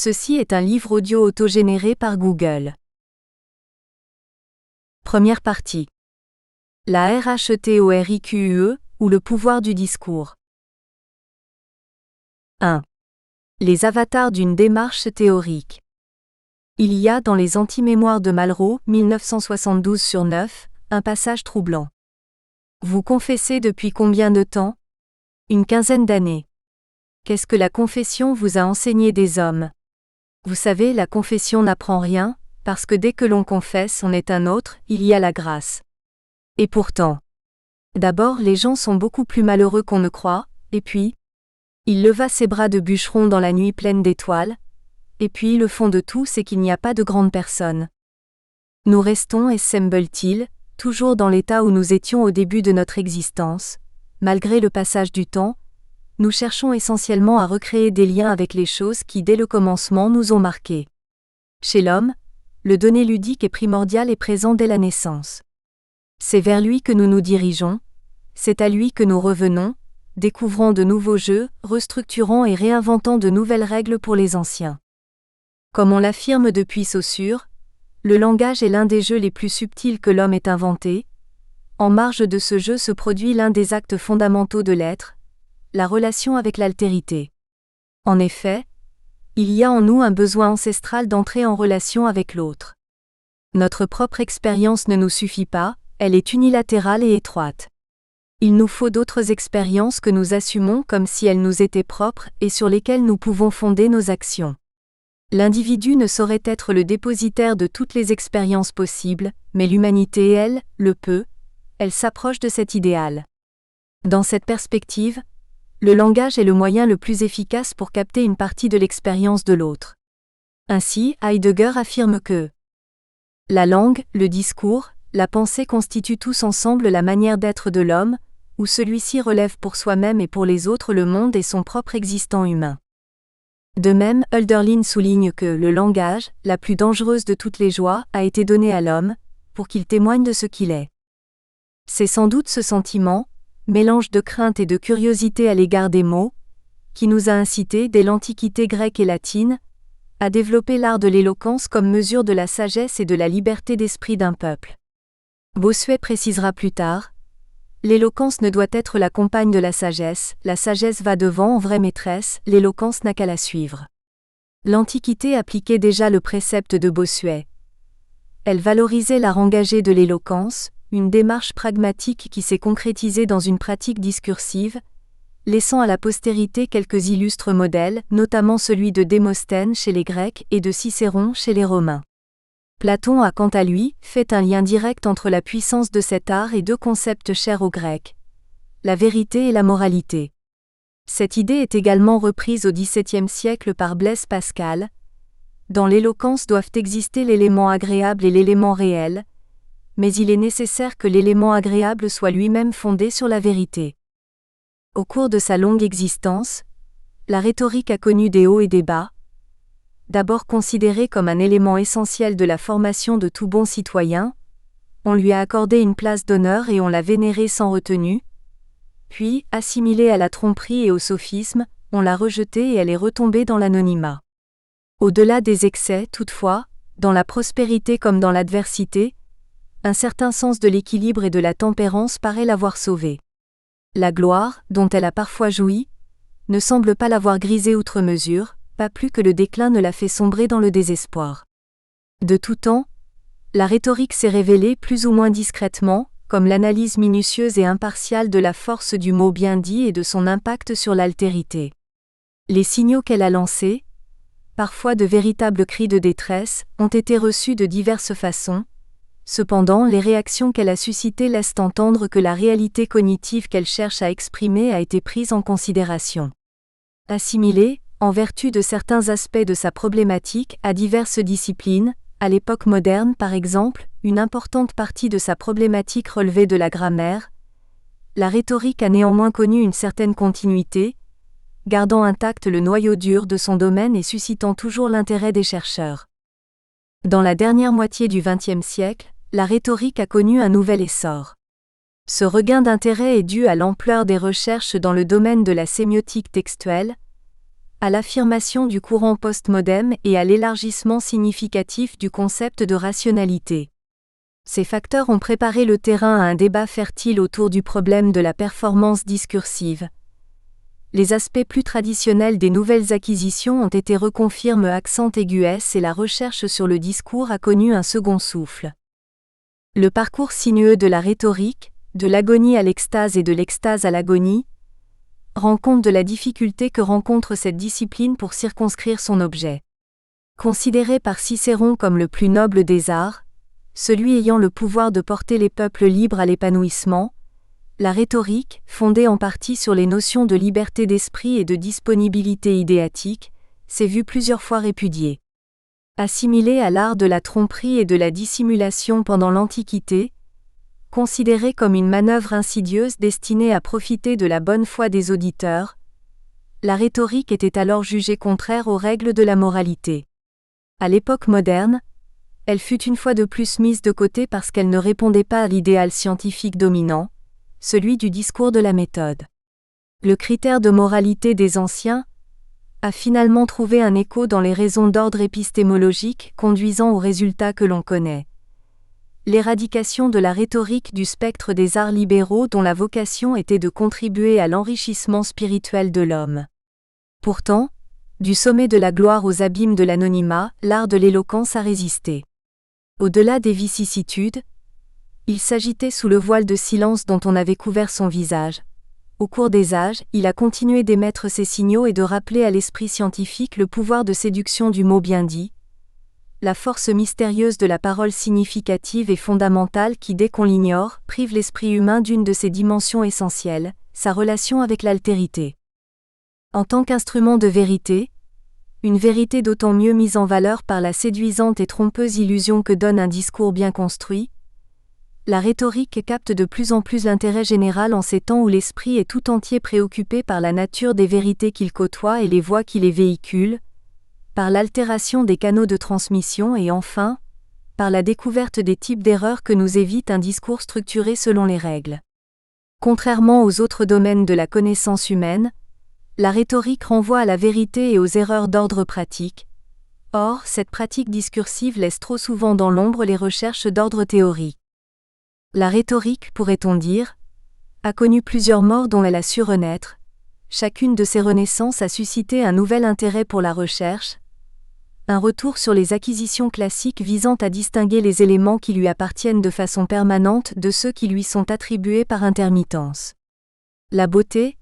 Ceci est un livre audio autogénéré par Google. Première partie. La RHETORIQUE, ou le pouvoir du discours. 1. Les avatars d'une démarche théorique. Il y a dans les Anti-mémoires de Malraux, 1972/9, un passage troublant. Vous confessez depuis combien de temps ? Une quinzaine d'années. Qu'est-ce que la confession vous a enseigné des hommes ? Vous savez, la confession n'apprend rien, parce que dès que l'on confesse on est un autre, il y a la grâce. Et pourtant. D'abord, les gens sont beaucoup plus malheureux qu'on ne croit, et puis, il leva ses bras de bûcheron dans la nuit pleine d'étoiles, et puis le fond de tout c'est qu'il n'y a pas de grandes personnes. Nous restons, semble-t-il, toujours dans l'état où nous étions au début de notre existence, malgré le passage du temps. Nous cherchons essentiellement à recréer des liens avec les choses qui dès le commencement nous ont marqués. Chez l'homme, le donné ludique et primordial est présent dès la naissance. C'est vers lui que nous nous dirigeons, c'est à lui que nous revenons, découvrant de nouveaux jeux, restructurant et réinventant de nouvelles règles pour les anciens. Comme on l'affirme depuis Saussure, le langage est l'un des jeux les plus subtils que l'homme ait inventé. En marge de ce jeu se produit l'un des actes fondamentaux de l'être, la relation avec l'altérité. En effet, il y a en nous un besoin ancestral d'entrer en relation avec l'autre. Notre propre expérience ne nous suffit pas, elle est unilatérale et étroite. Il nous faut d'autres expériences que nous assumons comme si elles nous étaient propres et sur lesquelles nous pouvons fonder nos actions. L'individu ne saurait être le dépositaire de toutes les expériences possibles, mais l'humanité, elle, le peut, elle s'approche de cet idéal. Dans cette perspective, le langage est le moyen le plus efficace pour capter une partie de l'expérience de l'autre. Ainsi, Heidegger affirme que la langue, le discours, la pensée constituent tous ensemble la manière d'être de l'homme, où celui-ci relève pour soi-même et pour les autres le monde et son propre existant humain. De même, Hölderlin souligne que le langage, la plus dangereuse de toutes les joies, a été donné à l'homme, pour qu'il témoigne de ce qu'il est. C'est sans doute ce sentiment, mélange de crainte et de curiosité à l'égard des mots, qui nous a incités, dès l'Antiquité grecque et latine, à développer l'art de l'éloquence comme mesure de la sagesse et de la liberté d'esprit d'un peuple. Bossuet précisera plus tard, l'éloquence ne doit être la compagne de la sagesse va devant en vraie maîtresse, l'éloquence n'a qu'à la suivre. L'Antiquité appliquait déjà le précepte de Bossuet. Elle valorisait l'art engagé de l'éloquence, une démarche pragmatique qui s'est concrétisée dans une pratique discursive, laissant à la postérité quelques illustres modèles, notamment celui de Démosthène chez les Grecs et de Cicéron chez les Romains. Platon a quant à lui fait un lien direct entre la puissance de cet art et deux concepts chers aux Grecs, la vérité et la moralité. Cette idée est également reprise au XVIIe siècle par Blaise Pascal. Dans l'éloquence doivent exister l'élément agréable et l'élément réel, mais il est nécessaire que l'élément agréable soit lui-même fondé sur la vérité. Au cours de sa longue existence, la rhétorique a connu des hauts et des bas. D'abord considérée comme un élément essentiel de la formation de tout bon citoyen, on lui a accordé une place d'honneur et on l'a vénérée sans retenue. Puis, assimilée à la tromperie et au sophisme, on l'a rejetée et elle est retombée dans l'anonymat. Au-delà des excès, toutefois, dans la prospérité comme dans l'adversité, un certain sens de l'équilibre et de la tempérance paraît l'avoir sauvée. La gloire, dont elle a parfois joui, ne semble pas l'avoir grisée outre mesure, pas plus que le déclin ne l'a fait sombrer dans le désespoir. De tout temps, la rhétorique s'est révélée plus ou moins discrètement, comme l'analyse minutieuse et impartiale de la force du mot bien dit et de son impact sur l'altérité. Les signaux qu'elle a lancés, parfois de véritables cris de détresse, ont été reçus de diverses façons. Cependant, les réactions qu'elle a suscitées laissent entendre que la réalité cognitive qu'elle cherche à exprimer a été prise en considération. Assimilée, en vertu de certains aspects de sa problématique, à diverses disciplines, à l'époque moderne par exemple, une importante partie de sa problématique relevait de la grammaire. La rhétorique a néanmoins connu une certaine continuité, gardant intact le noyau dur de son domaine et suscitant toujours l'intérêt des chercheurs. Dans la dernière moitié du XXe siècle, la rhétorique a connu un nouvel essor. Ce regain d'intérêt est dû à l'ampleur des recherches dans le domaine de la sémiotique textuelle, à l'affirmation du courant postmoderne et à l'élargissement significatif du concept de rationalité. Ces facteurs ont préparé le terrain à un débat fertile autour du problème de la performance discursive. Les aspects plus traditionnels des nouvelles acquisitions ont été reconfirmés accent aigu S et la recherche sur le discours a connu un second souffle. Le parcours sinueux de la rhétorique, de l'agonie à l'extase et de l'extase à l'agonie, rend compte de la difficulté que rencontre cette discipline pour circonscrire son objet. Considéré par Cicéron comme le plus noble des arts, celui ayant le pouvoir de porter les peuples libres à l'épanouissement, la rhétorique, fondée en partie sur les notions de liberté d'esprit et de disponibilité idéatique, s'est vue plusieurs fois répudiée. Assimilée à l'art de la tromperie et de la dissimulation pendant l'Antiquité, considérée comme une manœuvre insidieuse destinée à profiter de la bonne foi des auditeurs, la rhétorique était alors jugée contraire aux règles de la moralité. À l'époque moderne, elle fut une fois de plus mise de côté parce qu'elle ne répondait pas à l'idéal scientifique dominant, celui du discours de la méthode. Le critère de moralité des anciens a finalement trouvé un écho dans les raisons d'ordre épistémologique conduisant aux résultats que l'on connaît. L'éradication de la rhétorique du spectre des arts libéraux dont la vocation était de contribuer à l'enrichissement spirituel de l'homme. Pourtant, du sommet de la gloire aux abîmes de l'anonymat, l'art de l'éloquence a résisté. Au-delà des vicissitudes, il s'agitait sous le voile de silence dont on avait couvert son visage. Au cours des âges, il a continué d'émettre ses signaux et de rappeler à l'esprit scientifique le pouvoir de séduction du mot bien dit, la force mystérieuse de la parole significative et fondamentale qui, dès qu'on l'ignore, prive l'esprit humain d'une de ses dimensions essentielles, sa relation avec l'altérité. En tant qu'instrument de vérité, une vérité d'autant mieux mise en valeur par la séduisante et trompeuse illusion que donne un discours bien construit, la rhétorique capte de plus en plus l'intérêt général en ces temps où l'esprit est tout entier préoccupé par la nature des vérités qu'il côtoie et les voies qui les véhiculent, par l'altération des canaux de transmission et enfin, par la découverte des types d'erreurs que nous évite un discours structuré selon les règles. Contrairement aux autres domaines de la connaissance humaine, la rhétorique renvoie à la vérité et aux erreurs d'ordre pratique. Or, cette pratique discursive laisse trop souvent dans l'ombre les recherches d'ordre théorique. La rhétorique, pourrait-on dire, a connu plusieurs morts dont elle a su renaître. Chacune de ces renaissances a suscité un nouvel intérêt pour la recherche, un retour sur les acquisitions classiques visant à distinguer les éléments qui lui appartiennent de façon permanente de ceux qui lui sont attribués par intermittence. La beauté,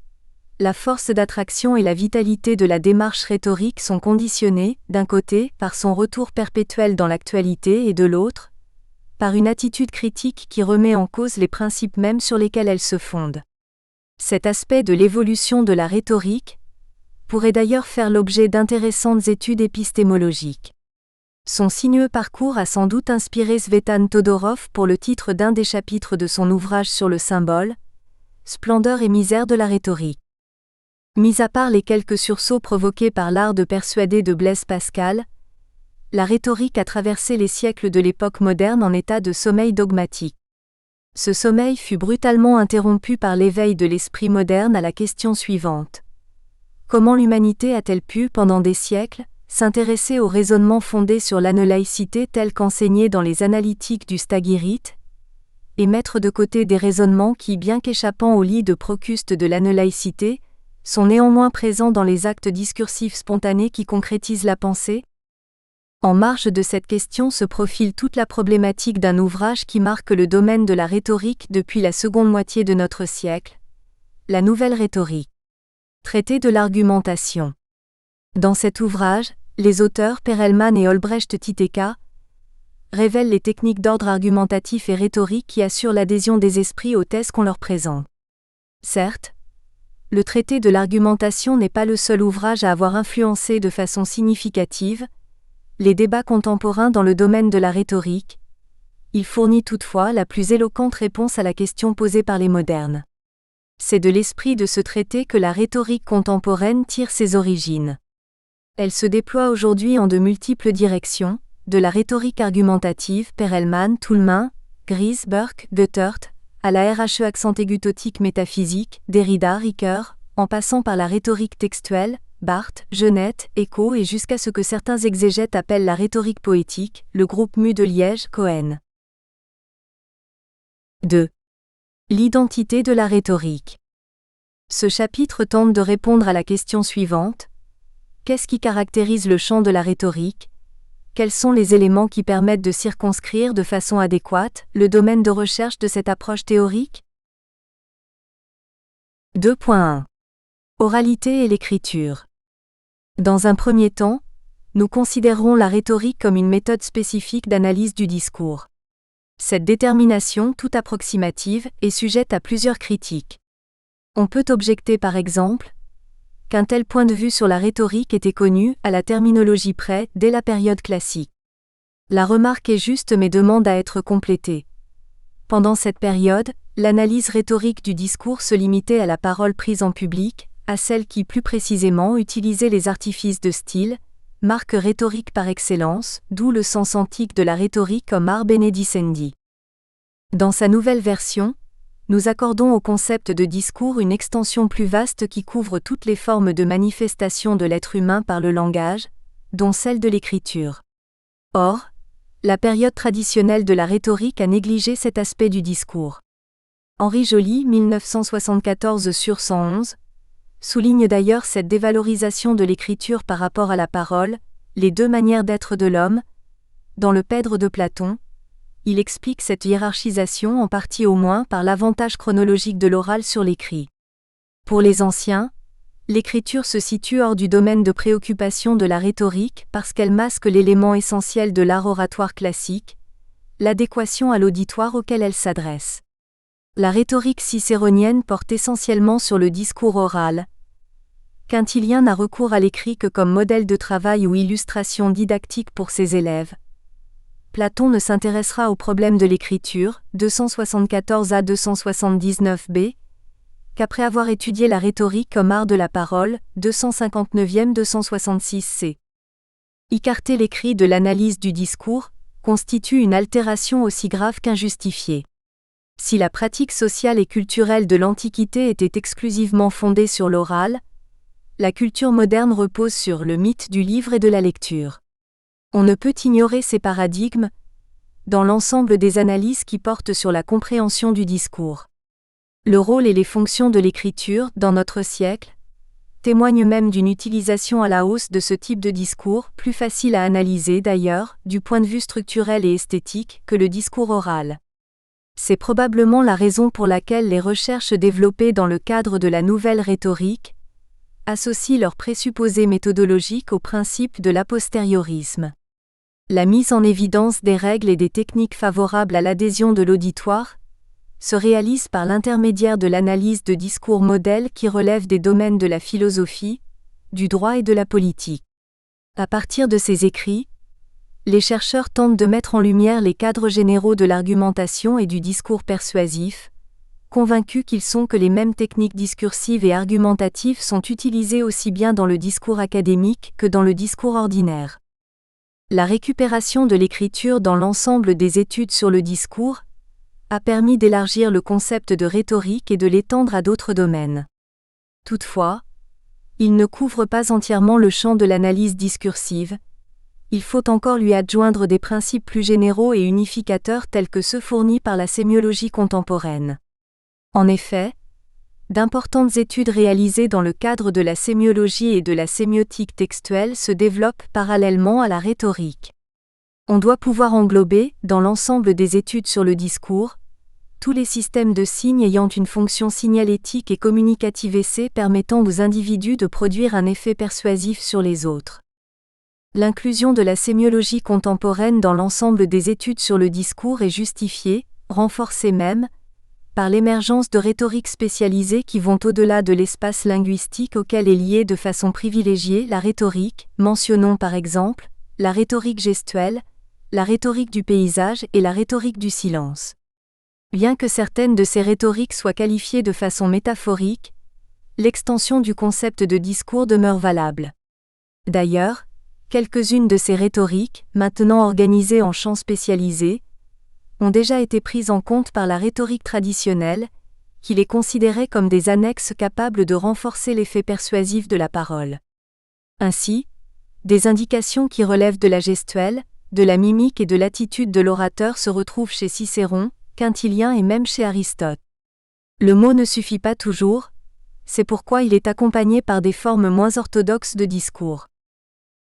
la force d'attraction et la vitalité de la démarche rhétorique sont conditionnées, d'un côté, par son retour perpétuel dans l'actualité et de l'autre, par une attitude critique qui remet en cause les principes mêmes sur lesquels elle se fonde. Cet aspect de l'évolution de la rhétorique pourrait d'ailleurs faire l'objet d'intéressantes études épistémologiques. Son sinueux parcours a sans doute inspiré Svetan Todorov pour le titre d'un des chapitres de son ouvrage sur le symbole, Splendeur et misère de la rhétorique. Mis à part les quelques sursauts provoqués par l'art de persuader de Blaise Pascal, la rhétorique a traversé les siècles de l'époque moderne en état de sommeil dogmatique. Ce sommeil fut brutalement interrompu par l'éveil de l'esprit moderne à la question suivante. Comment l'humanité a-t-elle pu, pendant des siècles, s'intéresser au raisonnement fondé sur l'anolaïcité tel qu'enseigné dans les analytiques du Stagirite, et mettre de côté des raisonnements qui, bien qu'échappant au lit de Procuste de l'anolaïcité, sont néanmoins présents dans les actes discursifs spontanés qui concrétisent la pensée? En marge de cette question se profile toute la problématique d'un ouvrage qui marque le domaine de la rhétorique depuis la seconde moitié de notre siècle, la Nouvelle Rhétorique. Traité de l'argumentation. Dans cet ouvrage, les auteurs Perelman et Olbrecht Titeka révèlent les techniques d'ordre argumentatif et rhétorique qui assurent l'adhésion des esprits aux thèses qu'on leur présente. Certes, le traité de l'argumentation n'est pas le seul ouvrage à avoir influencé de façon significative les débats contemporains dans le domaine de la rhétorique. Il fournit toutefois la plus éloquente réponse à la question posée par les modernes. C'est de l'esprit de ce traité que la rhétorique contemporaine tire ses origines. Elle se déploie aujourd'hui en de multiples directions, de la rhétorique argumentative, Perelman, Toulmin, Gries, Burke, Guttert, à la RHE accent aigu totique métaphysique, Derrida, Ricoeur, en passant par la rhétorique textuelle, Barthes, Genette, Eco et jusqu'à ce que certains exégètes appellent la rhétorique poétique, le groupe Mu de Liège, Cohen. 2. L'identité de la rhétorique. Ce chapitre tente de répondre à la question suivante. Qu'est-ce qui caractérise le champ de la rhétorique ? Quels sont les éléments qui permettent de circonscrire de façon adéquate le domaine de recherche de cette approche théorique ? 2.1. Oralité et l'écriture. Dans un premier temps, nous considérerons la rhétorique comme une méthode spécifique d'analyse du discours. Cette détermination, toute approximative, est sujette à plusieurs critiques. On peut objecter par exemple qu'un tel point de vue sur la rhétorique était connu, à la terminologie près, dès la période classique. La remarque est juste mais demande à être complétée. Pendant cette période, l'analyse rhétorique du discours se limitait à la parole prise en public, à celle qui plus précisément utilisait les artifices de style, marque rhétorique par excellence, d'où le sens antique de la rhétorique comme ars benedicendi. Dans sa nouvelle version, nous accordons au concept de discours une extension plus vaste qui couvre toutes les formes de manifestation de l'être humain par le langage, dont celle de l'écriture. Or, la période traditionnelle de la rhétorique a négligé cet aspect du discours. Henri Joly, 1974/111, souligne d'ailleurs cette dévalorisation de l'écriture par rapport à la parole, les deux manières d'être de l'homme. Dans le Phèdre de Platon, il explique cette hiérarchisation en partie au moins par l'avantage chronologique de l'oral sur l'écrit. Pour les anciens, l'écriture se situe hors du domaine de préoccupation de la rhétorique parce qu'elle masque l'élément essentiel de l'art oratoire classique, l'adéquation à l'auditoire auquel elle s'adresse. La rhétorique cicéronienne porte essentiellement sur le discours oral. Quintilien n'a recours à l'écrit que comme modèle de travail ou illustration didactique pour ses élèves. Platon ne s'intéressera au problème de l'écriture, 274 à 279b, qu'après avoir étudié la rhétorique comme art de la parole, 259e-266c. Écarter l'écrit de l'analyse du discours constitue une altération aussi grave qu'injustifiée. Si la pratique sociale et culturelle de l'Antiquité était exclusivement fondée sur l'oral, la culture moderne repose sur le mythe du livre et de la lecture. On ne peut ignorer ces paradigmes dans l'ensemble des analyses qui portent sur la compréhension du discours. Le rôle et les fonctions de l'écriture, dans notre siècle, témoignent même d'une utilisation à la hausse de ce type de discours, plus facile à analyser d'ailleurs, du point de vue structurel et esthétique, que le discours oral. C'est probablement la raison pour laquelle les recherches développées dans le cadre de la nouvelle rhétorique associent leurs présupposés méthodologiques au principe de l'apostériorisme. La mise en évidence des règles et des techniques favorables à l'adhésion de l'auditoire se réalise par l'intermédiaire de l'analyse de discours modèles qui relèvent des domaines de la philosophie, du droit et de la politique. À partir de ces écrits, les chercheurs tentent de mettre en lumière les cadres généraux de l'argumentation et du discours persuasif, convaincus qu'ils sont que les mêmes techniques discursives et argumentatives sont utilisées aussi bien dans le discours académique que dans le discours ordinaire. La récupération de l'écriture dans l'ensemble des études sur le discours a permis d'élargir le concept de rhétorique et de l'étendre à d'autres domaines. Toutefois, il ne couvre pas entièrement le champ de l'analyse discursive. Il faut encore lui adjoindre des principes plus généraux et unificateurs tels que ceux fournis par la sémiologie contemporaine. En effet, d'importantes études réalisées dans le cadre de la sémiologie et de la sémiotique textuelle se développent parallèlement à la rhétorique. On doit pouvoir englober, dans l'ensemble des études sur le discours, tous les systèmes de signes ayant une fonction signalétique et communicative permettant aux individus de produire un effet persuasif sur les autres. L'inclusion de la sémiologie contemporaine dans l'ensemble des études sur le discours est justifiée, renforcée même, par l'émergence de rhétoriques spécialisées qui vont au-delà de l'espace linguistique auquel est liée de façon privilégiée la rhétorique, mentionnons par exemple, la rhétorique gestuelle, la rhétorique du paysage et la rhétorique du silence. Bien que certaines de ces rhétoriques soient qualifiées de façon métaphorique, l'extension du concept de discours demeure valable. D'ailleurs, quelques-unes de ces rhétoriques, maintenant organisées en champs spécialisés, ont déjà été prises en compte par la rhétorique traditionnelle, qui les considérait comme des annexes capables de renforcer l'effet persuasif de la parole. Ainsi, des indications qui relèvent de la gestuelle, de la mimique et de l'attitude de l'orateur se retrouvent chez Cicéron, Quintilien et même chez Aristote. Le mot ne suffit pas toujours, c'est pourquoi il est accompagné par des formes moins orthodoxes de discours.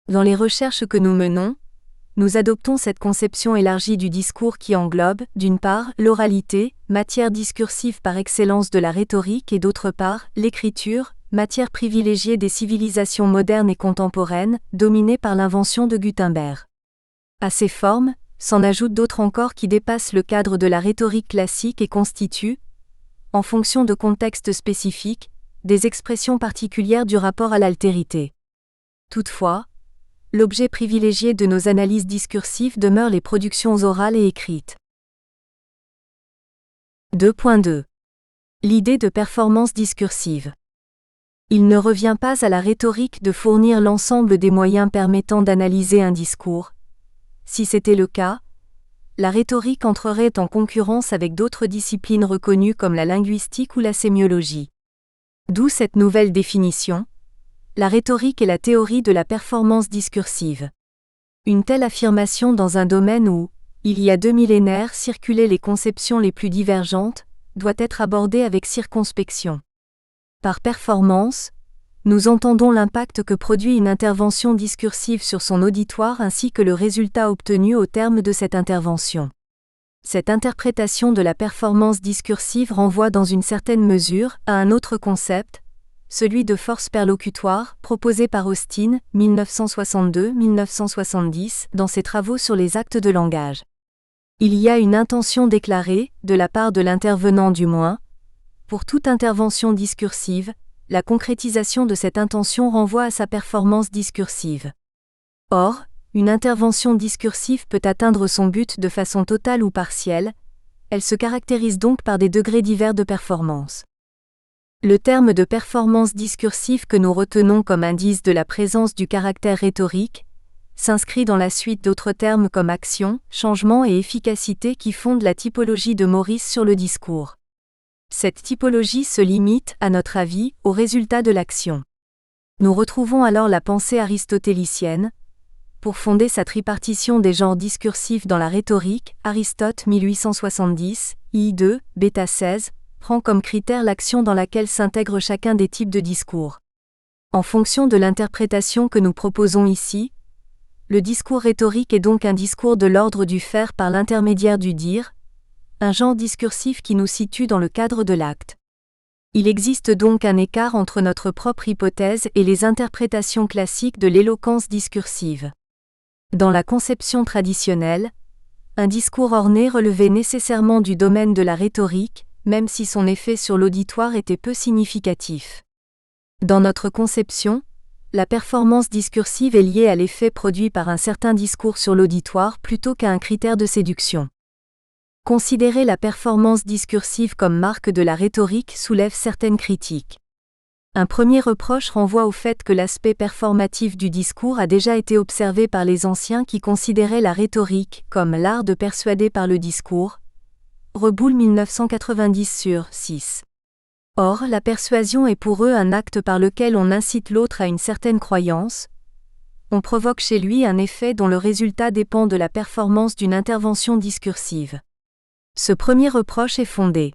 Dans les recherches que nous menons, nous adoptons cette conception élargie du discours qui englobe, d'une part, l'oralité, matière discursive par excellence de la rhétorique, et d'autre part, l'écriture, matière privilégiée des civilisations modernes et contemporaines, dominée par l'invention de Gutenberg. À ces formes, s'en ajoutent d'autres encore qui dépassent le cadre de la rhétorique classique et constituent, en fonction de contextes spécifiques, des expressions particulières du rapport à l'altérité. Toutefois, l'objet privilégié de nos analyses discursives demeure les productions orales et écrites. 2.2. L'idée de performance discursive. Il ne revient pas à la rhétorique de fournir l'ensemble des moyens permettant d'analyser un discours. Si c'était le cas, la rhétorique entrerait en concurrence avec d'autres disciplines reconnues comme la linguistique ou la sémiologie. D'où cette nouvelle définition. La rhétorique est la théorie de la performance discursive. Une telle affirmation dans un domaine où, il y a 2 millénaires, circulaient les conceptions les plus divergentes, doit être abordée avec circonspection. Par performance, nous entendons l'impact que produit une intervention discursive sur son auditoire ainsi que le résultat obtenu au terme de cette intervention. Cette interprétation de la performance discursive renvoie dans une certaine mesure à un autre concept, celui de force perlocutoire, proposé par Austin, 1962-1970, dans ses travaux sur les actes de langage. Il y a une intention déclarée, de la part de l'intervenant du moins. Pour toute intervention discursive, la concrétisation de cette intention renvoie à sa performance discursive. Or, une intervention discursive peut atteindre son but de façon totale ou partielle, elle se caractérise donc par des degrés divers de performance. Le terme de performance discursive que nous retenons comme indice de la présence du caractère rhétorique s'inscrit dans la suite d'autres termes comme action, changement et efficacité qui fondent la typologie de Morris sur le discours. Cette typologie se limite, à notre avis, au résultat de l'action. Nous retrouvons alors la pensée aristotélicienne. Pour fonder sa tripartition des genres discursifs dans la rhétorique, Aristote 1870, I2, Bêta 16, prend comme critère l'action dans laquelle s'intègre chacun des types de discours. En fonction de l'interprétation que nous proposons ici, le discours rhétorique est donc un discours de l'ordre du faire par l'intermédiaire du dire, un genre discursif qui nous situe dans le cadre de l'acte. Il existe donc un écart entre notre propre hypothèse et les interprétations classiques de l'éloquence discursive. Dans la conception traditionnelle, un discours orné relevait nécessairement du domaine de la rhétorique, même si son effet sur l'auditoire était peu significatif. Dans notre conception, la performance discursive est liée à l'effet produit par un certain discours sur l'auditoire plutôt qu'à un critère de séduction. Considérer la performance discursive comme marque de la rhétorique soulève certaines critiques. Un premier reproche renvoie au fait que l'aspect performatif du discours a déjà été observé par les anciens qui considéraient la rhétorique comme l'art de persuader par le discours. Reboul 1990/6. Or, la persuasion est pour eux un acte par lequel on incite l'autre à une certaine croyance. On provoque chez lui un effet dont le résultat dépend de la performance d'une intervention discursive. Ce premier reproche est fondé.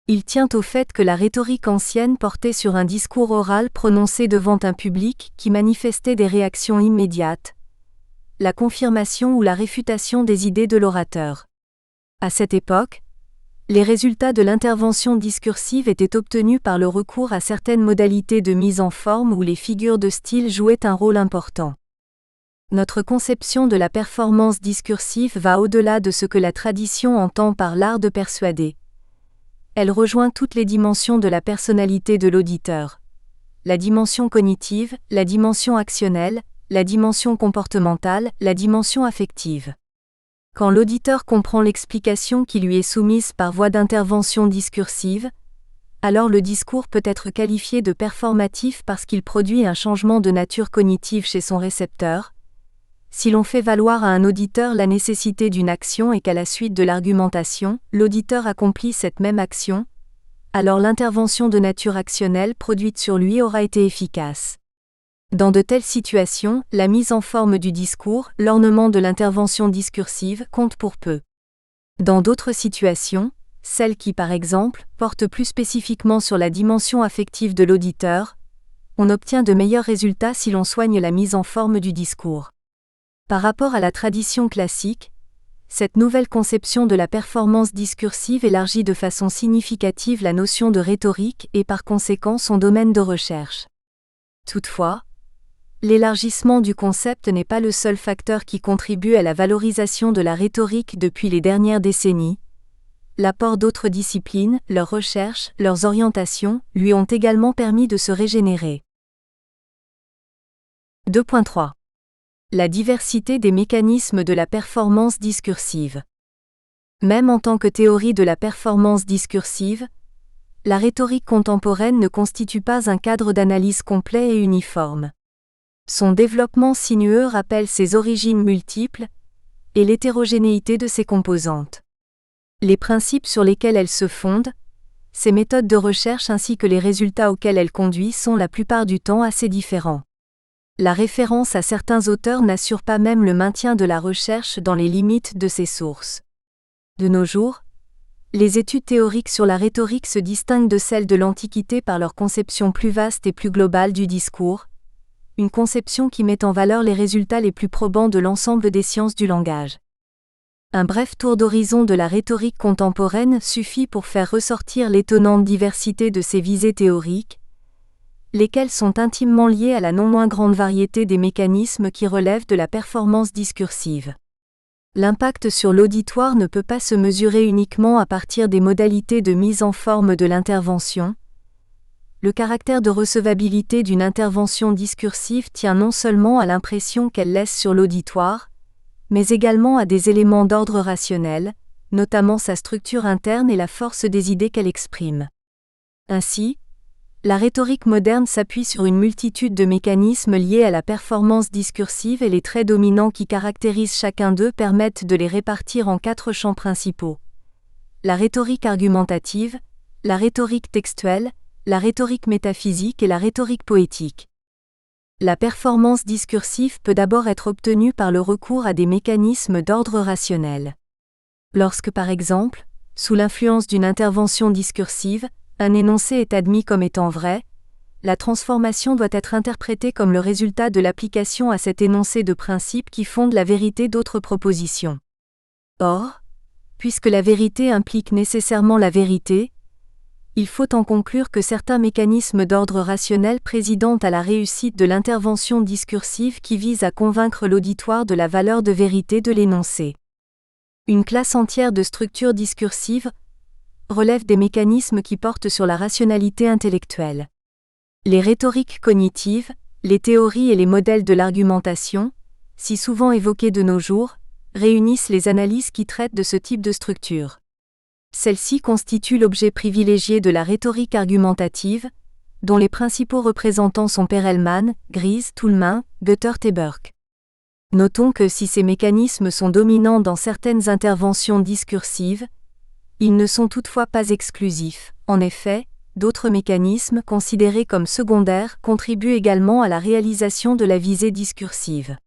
Il tient au fait que la rhétorique ancienne portait sur un discours oral prononcé devant un public qui manifestait des réactions immédiates, la confirmation ou la réfutation des idées de l'orateur. À cette époque, les résultats de l'intervention discursive étaient obtenus par le recours à certaines modalités de mise en forme où les figures de style jouaient un rôle important. Notre conception de la performance discursive va au-delà de ce que la tradition entend par l'art de persuader. Elle rejoint toutes les dimensions de la personnalité de l'auditeur. La dimension cognitive, la dimension actionnelle, la dimension comportementale, la dimension affective. Quand l'auditeur comprend l'explication qui lui est soumise par voie d'intervention discursive, alors le discours peut être qualifié de performatif parce qu'il produit un changement de nature cognitive chez son récepteur. Si l'on fait valoir à un auditeur la nécessité d'une action et qu'à la suite de l'argumentation, l'auditeur accomplit cette même action, alors l'intervention de nature actionnelle produite sur lui aura été efficace. Dans de telles situations, la mise en forme du discours, l'ornement de l'intervention discursive, compte pour peu. Dans d'autres situations, celles qui par exemple, portent plus spécifiquement sur la dimension affective de l'auditeur, on obtient de meilleurs résultats si l'on soigne la mise en forme du discours. Par rapport à la tradition classique, cette nouvelle conception de la performance discursive élargit de façon significative la notion de rhétorique et par conséquent son domaine de recherche. Toutefois, l'élargissement du concept n'est pas le seul facteur qui contribue à la valorisation de la rhétorique depuis les dernières décennies. L'apport d'autres disciplines, leurs recherches, leurs orientations, lui ont également permis de se régénérer. 2.3. La diversité des mécanismes de la performance discursive. Même en tant que théorie de la performance discursive, la rhétorique contemporaine ne constitue pas un cadre d'analyse complet et uniforme. Son développement sinueux rappelle ses origines multiples et l'hétérogénéité de ses composantes. Les principes sur lesquels elle se fonde, ses méthodes de recherche ainsi que les résultats auxquels elle conduit sont la plupart du temps assez différents. La référence à certains auteurs n'assure pas même le maintien de la recherche dans les limites de ses sources. De nos jours, les études théoriques sur la rhétorique se distinguent de celles de l'Antiquité par leur conception plus vaste et plus globale du discours, une conception qui met en valeur les résultats les plus probants de l'ensemble des sciences du langage. Un bref tour d'horizon de la rhétorique contemporaine suffit pour faire ressortir l'étonnante diversité de ses visées théoriques, lesquelles sont intimement liées à la non moins grande variété des mécanismes qui relèvent de la performance discursive. L'impact sur l'auditoire ne peut pas se mesurer uniquement à partir des modalités de mise en forme de l'intervention. Le caractère de recevabilité d'une intervention discursive tient non seulement à l'impression qu'elle laisse sur l'auditoire, mais également à des éléments d'ordre rationnel, notamment sa structure interne et la force des idées qu'elle exprime. Ainsi, la rhétorique moderne s'appuie sur une multitude de mécanismes liés à la performance discursive et les traits dominants qui caractérisent chacun d'eux permettent de les répartir en 4 champs principaux. La rhétorique argumentative, la rhétorique textuelle, la rhétorique métaphysique et la rhétorique poétique. La performance discursive peut d'abord être obtenue par le recours à des mécanismes d'ordre rationnel. Lorsque par exemple, sous l'influence d'une intervention discursive, un énoncé est admis comme étant vrai, la transformation doit être interprétée comme le résultat de l'application à cet énoncé de principes qui fondent la vérité d'autres propositions. Or, puisque la vérité implique nécessairement la vérité, il faut en conclure que certains mécanismes d'ordre rationnel président à la réussite de l'intervention discursive qui vise à convaincre l'auditoire de la valeur de vérité de l'énoncé. Une classe entière de structures discursives relève des mécanismes qui portent sur la rationalité intellectuelle. Les rhétoriques cognitives, les théories et les modèles de l'argumentation, si souvent évoqués de nos jours, réunissent les analyses qui traitent de ce type de structure. Celle-ci constitue l'objet privilégié de la rhétorique argumentative, dont les principaux représentants sont Perelman, Grise, Toulmin, Guttert et Burke. Notons que si ces mécanismes sont dominants dans certaines interventions discursives, ils ne sont toutefois pas exclusifs. En effet, d'autres mécanismes considérés comme secondaires contribuent également à la réalisation de la visée discursive.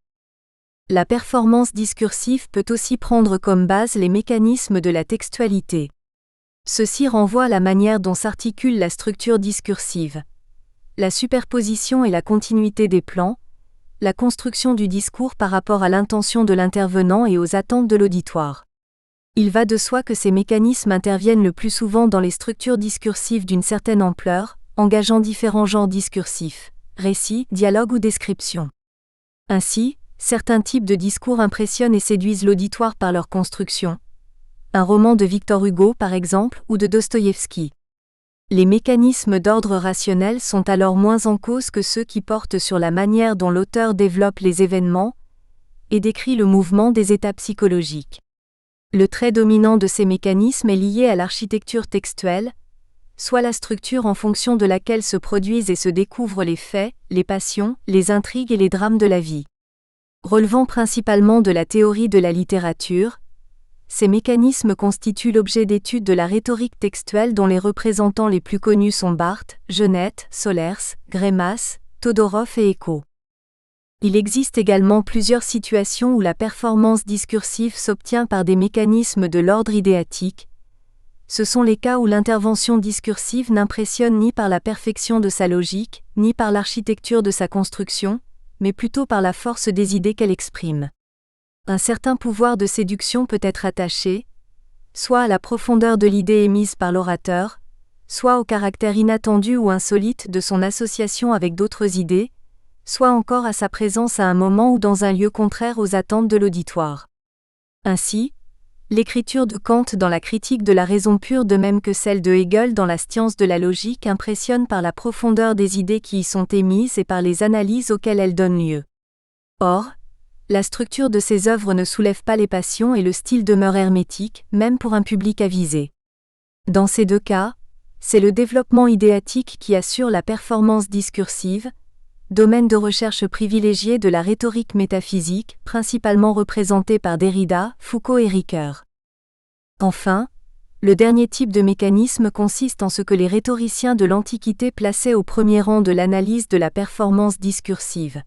La performance discursive peut aussi prendre comme base les mécanismes de la textualité. Ceci renvoie à la manière dont s'articule la structure discursive, la superposition et la continuité des plans, la construction du discours par rapport à l'intention de l'intervenant et aux attentes de l'auditoire. Il va de soi que ces mécanismes interviennent le plus souvent dans les structures discursives d'une certaine ampleur, engageant différents genres discursifs, récit, dialogue ou description. Ainsi, certains types de discours impressionnent et séduisent l'auditoire par leur construction. Un roman de Victor Hugo par exemple, ou de Dostoïevski. Les mécanismes d'ordre rationnel sont alors moins en cause que ceux qui portent sur la manière dont l'auteur développe les événements et décrit le mouvement des états psychologiques. Le trait dominant de ces mécanismes est lié à l'architecture textuelle, soit la structure en fonction de laquelle se produisent et se découvrent les faits, les passions, les intrigues et les drames de la vie. Relevant principalement de la théorie de la littérature, ces mécanismes constituent l'objet d'études de la rhétorique textuelle dont les représentants les plus connus sont Barthes, Genette, Solers, Greimas, Todorov et Eco. Il existe également plusieurs situations où la performance discursive s'obtient par des mécanismes de l'ordre idéatique. Ce sont les cas où l'intervention discursive n'impressionne ni par la perfection de sa logique, ni par l'architecture de sa construction, mais plutôt par la force des idées qu'elle exprime. Un certain pouvoir de séduction peut être attaché, soit à la profondeur de l'idée émise par l'orateur, soit au caractère inattendu ou insolite de son association avec d'autres idées, soit encore à sa présence à un moment ou dans un lieu contraire aux attentes de l'auditoire. Ainsi, l'écriture de Kant dans la critique de la raison pure de même que celle de Hegel dans la science de la logique impressionne par la profondeur des idées qui y sont émises et par les analyses auxquelles elles donnent lieu. Or, la structure de ces œuvres ne soulève pas les passions et le style demeure hermétique, même pour un public avisé. Dans ces deux cas, c'est le développement idéatique qui assure la performance discursive, domaine de recherche privilégié de la rhétorique métaphysique, principalement représentée par Derrida, Foucault et Ricoeur. Enfin, le dernier type de mécanisme consiste en ce que les rhétoriciens de l'Antiquité plaçaient au premier rang de l'analyse de la performance discursive.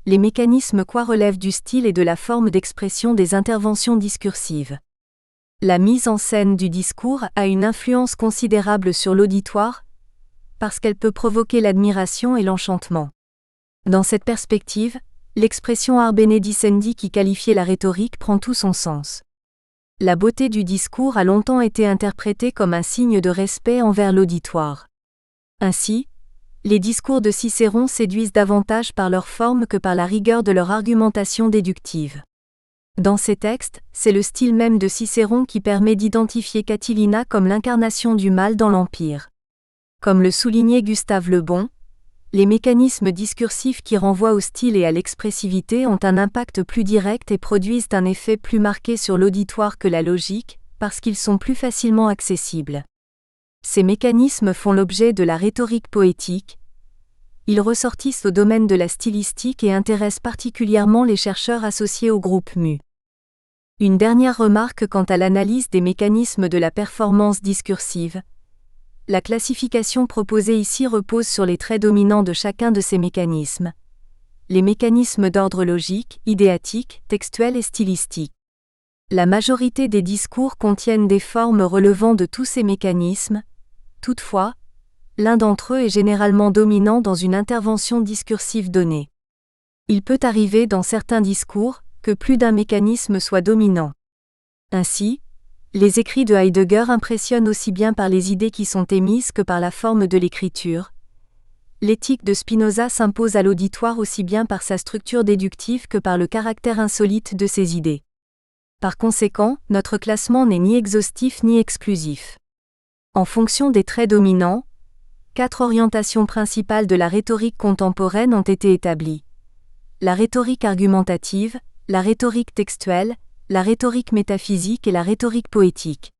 Les mécanismes quoi relèvent du style et de la forme d'expression des interventions discursives. La mise en scène du discours a une influence considérable sur l'auditoire, parce qu'elle peut provoquer l'admiration et l'enchantement. Dans cette perspective, l'expression ars benedicendi qui qualifiait la rhétorique prend tout son sens. La beauté du discours a longtemps été interprétée comme un signe de respect envers l'auditoire. Ainsi, les discours de Cicéron séduisent davantage par leur forme que par la rigueur de leur argumentation déductive. Dans ces textes, c'est le style même de Cicéron qui permet d'identifier Catilina comme l'incarnation du mal dans l'Empire. Comme le soulignait Gustave Le Bon, les mécanismes discursifs qui renvoient au style et à l'expressivité ont un impact plus direct et produisent un effet plus marqué sur l'auditoire que la logique, parce qu'ils sont plus facilement accessibles. Ces mécanismes font l'objet de la rhétorique poétique. Ils ressortissent au domaine de la stylistique et intéressent particulièrement les chercheurs associés au groupe MU. Une dernière remarque quant à l'analyse des mécanismes de la performance discursive. La classification proposée ici repose sur les traits dominants de chacun de ces mécanismes. Les mécanismes d'ordre logique, idéatique, textuel et stylistique. La majorité des discours contiennent des formes relevant de tous ces mécanismes. Toutefois, l'un d'entre eux est généralement dominant dans une intervention discursive donnée. Il peut arriver dans certains discours que plus d'un mécanisme soit dominant. Ainsi, les écrits de Heidegger impressionnent aussi bien par les idées qui sont émises que par la forme de l'écriture. L'éthique de Spinoza s'impose à l'auditoire aussi bien par sa structure déductive que par le caractère insolite de ses idées. Par conséquent, notre classement n'est ni exhaustif ni exclusif. En fonction des traits dominants, 4 orientations principales de la rhétorique contemporaine ont été établies. La rhétorique argumentative, la rhétorique textuelle, la rhétorique métaphysique et la rhétorique poétique.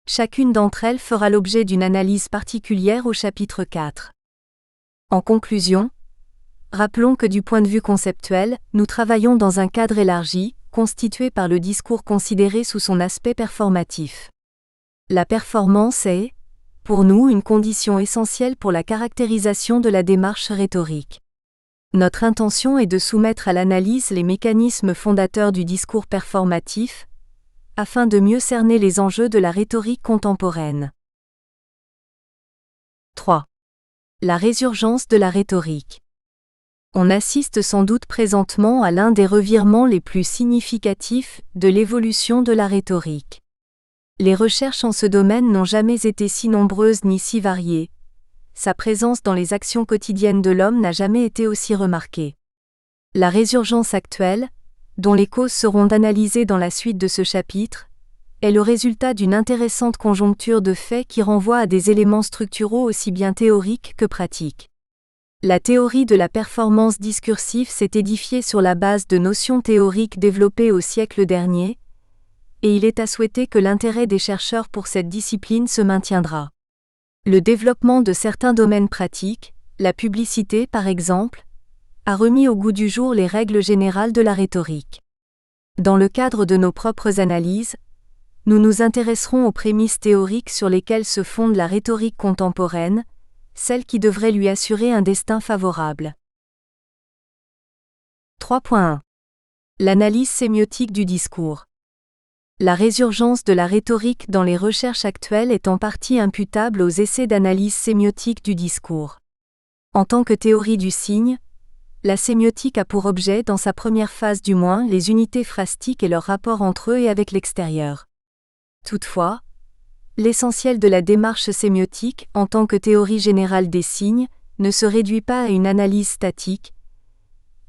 Chacune d'entre elles fera l'objet d'une analyse particulière au chapitre 4. En conclusion, rappelons que du point de vue conceptuel, nous travaillons dans un cadre élargi, constitué par le discours considéré sous son aspect performatif. La performance est, pour nous, une condition essentielle pour la caractérisation de la démarche rhétorique. Notre intention est de soumettre à l'analyse les mécanismes fondateurs du discours performatif, afin de mieux cerner les enjeux de la rhétorique contemporaine. 3. La résurgence de la rhétorique. On assiste sans doute présentement à l'un des revirements les plus significatifs de l'évolution de la rhétorique. Les recherches en ce domaine n'ont jamais été si nombreuses ni si variées. Sa présence dans les actions quotidiennes de l'homme n'a jamais été aussi remarquée. La résurgence actuelle, dont les causes seront analysées dans la suite de ce chapitre, est le résultat d'une intéressante conjoncture de faits qui renvoie à des éléments structuraux aussi bien théoriques que pratiques. La théorie de la performance discursive s'est édifiée sur la base de notions théoriques développées au siècle dernier, et il est à souhaiter que l'intérêt des chercheurs pour cette discipline se maintiendra. Le développement de certains domaines pratiques, la publicité par exemple, a remis au goût du jour les règles générales de la rhétorique. Dans le cadre de nos propres analyses, nous nous intéresserons aux prémices théoriques sur lesquelles se fonde la rhétorique contemporaine, celles qui devraient lui assurer un destin favorable. 3.1. L'analyse sémiotique du discours. La résurgence de la rhétorique dans les recherches actuelles est en partie imputable aux essais d'analyse sémiotique du discours. En tant que théorie du signe, la sémiotique a pour objet, dans sa première phase du moins, les unités phrastiques et leur rapport entre eux et avec l'extérieur. Toutefois, l'essentiel de la démarche sémiotique, en tant que théorie générale des signes, ne se réduit pas à une analyse statique.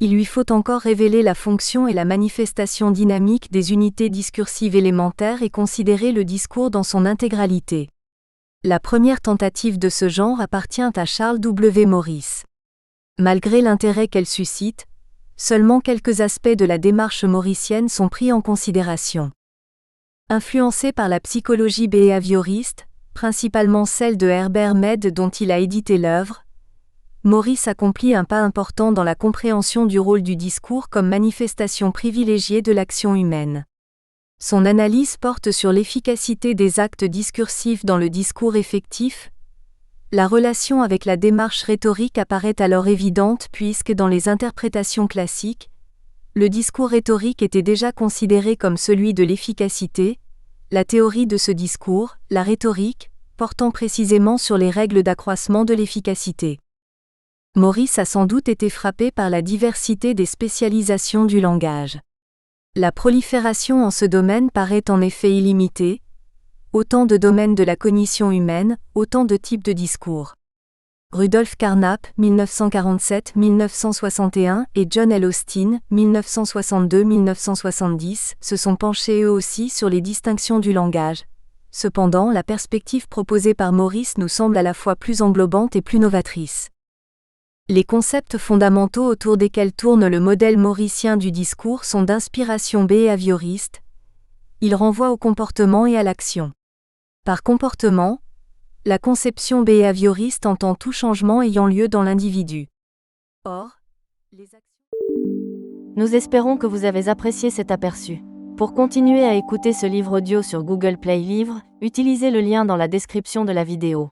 Il lui faut encore révéler la fonction et la manifestation dynamique des unités discursives élémentaires et considérer le discours dans son intégralité. La première tentative de ce genre appartient à Charles W. Morris. Malgré l'intérêt qu'elle suscite, seulement quelques aspects de la démarche mauricienne sont pris en considération. Influencé par la psychologie behavioriste, principalement celle de Herbert Mead dont il a édité l'œuvre, Morris accomplit un pas important dans la compréhension du rôle du discours comme manifestation privilégiée de l'action humaine. Son analyse porte sur l'efficacité des actes discursifs dans le discours effectif. La relation avec la démarche rhétorique apparaît alors évidente puisque dans les interprétations classiques, le discours rhétorique était déjà considéré comme celui de l'efficacité. La théorie de ce discours, la rhétorique, portant précisément sur les règles d'accroissement de l'efficacité. Morris a sans doute été frappé par la diversité des spécialisations du langage. La prolifération en ce domaine paraît en effet illimitée. Autant de domaines de la cognition humaine, autant de types de discours. Rudolf Carnap, 1947-1961, et John L. Austin, 1962-1970, se sont penchés eux aussi sur les distinctions du langage. Cependant, la perspective proposée par Morris nous semble à la fois plus englobante et plus novatrice. Les concepts fondamentaux autour desquels tourne le modèle mauricien du discours sont d'inspiration behavioriste. Ils renvoient au comportement et à l'action. Par comportement, la conception behavioriste entend tout changement ayant lieu dans l'individu. Or, les actions... Nous espérons que vous avez apprécié cet aperçu. Pour continuer à écouter ce livre audio sur Google Play Livres, utilisez le lien dans la description de la vidéo.